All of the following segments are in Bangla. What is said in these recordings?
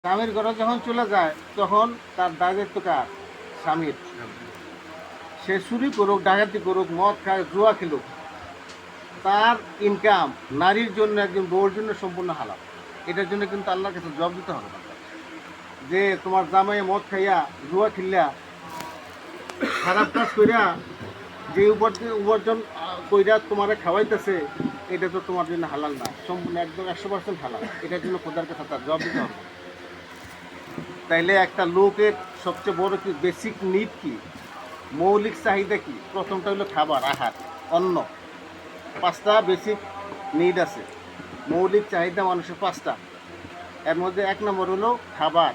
স্বামীর ঘরে যখন চলে যায় তখন তার দায়িত্ব কার? স্বামীর। সে চুরি করুক, ডাকাতি করুক, মদ খায়, জুয়া খেলুক, তার ইনকাম নারীর জন্য, একজন বউর জন্য সম্পূর্ণ হালাল। এটার জন্য কিন্তু আল্লাহর কাছে জবাব দিতে হবে না, যে তোমার জামাই মদ খাইয়া, জুয়া খেললা, খারাপ কাজ কইরা যে উপার্জন কইরা তোমারে খাওয়াইতেছে, এটা তো তোমার জন্য হালাল না, সম্পূর্ণ একদম 100% হালাল। এটার জন্য খোদার কাছে তার জবাব দিতে হবে। তাইলে একটা লোকের সবচেয়ে বড় কি বেসিক নিড কি, মৌলিক চাহিদা কি? প্রথমটা হলো খাবার, আহার, অন্ন। 5টা বেসিক নিড আছে, মৌলিক চাহিদা মানুষের 5টা। এর মধ্যে 1 নম্বর হলো খাবার,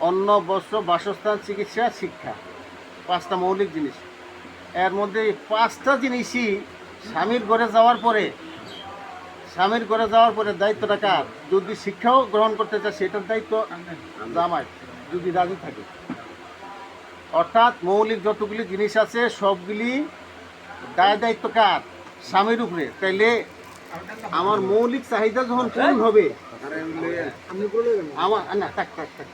অন্ন, বস্ত্র, বাসস্থান, চিকিৎসা, শিক্ষা। 5টা মৌলিক জিনিস। এর মধ্যে এই 5টা জিনিসই স্বামীর ঘরে যাওয়ার পরে দায়িত্বটা কার? যদি শিক্ষাও গ্রহণ করতে চায় সেটার দায়িত্ব জামাই, যদি রাজি থাকে। অর্থাৎ মৌলিক যতগুলি জিনিস আছে সবগুলি দায়িত্ব কার? স্বামীর উপরে। তাইলে আমার মৌলিক চাহিদা যখন পূরণ হবে, আমার না থাক থাক থাক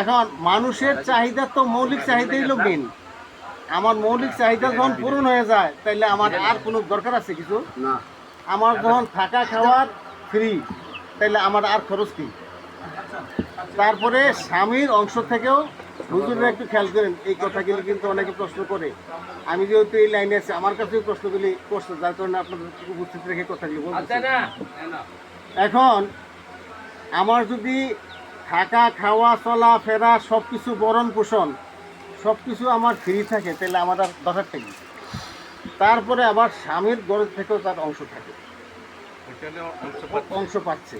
এখন মানুষের চাহিদা তো মৌলিক চাহিদাই হলো মেন। আমার মৌলিক চাহিদা যখন পূরণ হয়ে যায়, তাইলে আমার আর কোনো দরকার আছে কিছু না। আমার যখন থাকা খাওয়ার ফ্রি, তাইলে আমার আর খরচ কি? তারপরে স্বামীর অংশ থেকেও হুজুররা একটু খেয়াল করেন, এই কথাগুলি কিন্তু অনেকে প্রশ্ন করে। আমি যেহেতু এই লাইনে আছি, আমার কাছেও প্রশ্নগুলি করছে, যার কারণে আপনাদের উপস্থিত রেখে কথাগুলি বলছি। এখন আমার যদি থাকা খাওয়া চলা ফেরা সব কিছু ভরণ পোষণ সব কিছু আমার ফ্রি থাকে, তাহলে আমার আর দরকারটা কি? তারপরে আবার স্বামীর ঘর থেকেও তার অংশ থাকে, অংশ পাচ্ছে,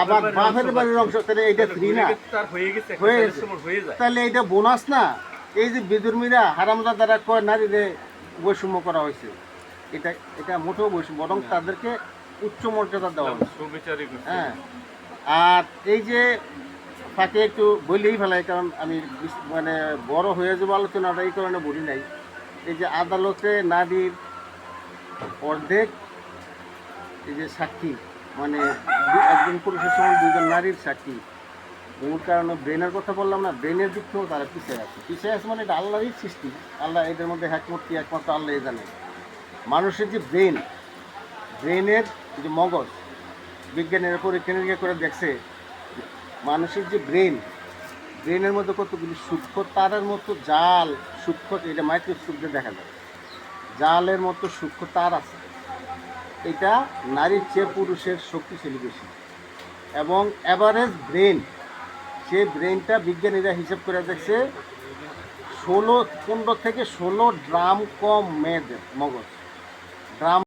আবার বাপের বাড়ির অংশ, তাহলে এইটা ফ্রি না হয়ে গেছে? তাহলে এইটা বোনাস না? এই যে বিধর্মীরা হারামদা দ্বারা কয় নারীরে বৈষম্য করা হয়েছে, এটা মোটেও বৈষম্য, বরং তাদেরকে উচ্চ মর্যাদা দেওয়া হয়েছে। হ্যাঁ, আর এই যে তাকে একটু বলেই ফেলাই, কারণ আমি মানে বড় হয়ে যাবো আলোচনাটা, এই কারণে বলি নাই। এই যে আদালতে নারীর অর্ধেক এই যে সাক্ষী, মানে একজন পুরুষের সঙ্গে 2জন নারীর সাক্ষী। মূল কারণে ব্রেনের কথা বললাম না, ব্রেনের দিক থেকেও তারা পিছিয়ে আছে মানে এটা আল্লাহরই সৃষ্টি। আল্লাহ এদের মধ্যে হ্যাকমত কি একমাত্র আল্লাহ জানে। মানুষের যে ব্রেনের যে মগজ, বিজ্ঞানীরা পরীক্ষা নিরীক্ষা করে দেখছে, মানুষের যে ব্রেনের মধ্যে কতগুলি সূক্ষ্ম তারের মতো জাল, সূক্ষ্ম, এটা মাইক্রোস্কোপ দিয়ে দেখা যায়, জালের মতো সূক্ষ্ম তার আছে। এটা নারীর চেয়ে পুরুষের শক্তিশালী বেশি। এবং অ্যাভারেজ ব্রেন, সে ব্রেনটা বিজ্ঞানীরা হিসাব করে দেখছে 15 থেকে 16 ড্রাম কম মগজ, ড্রাম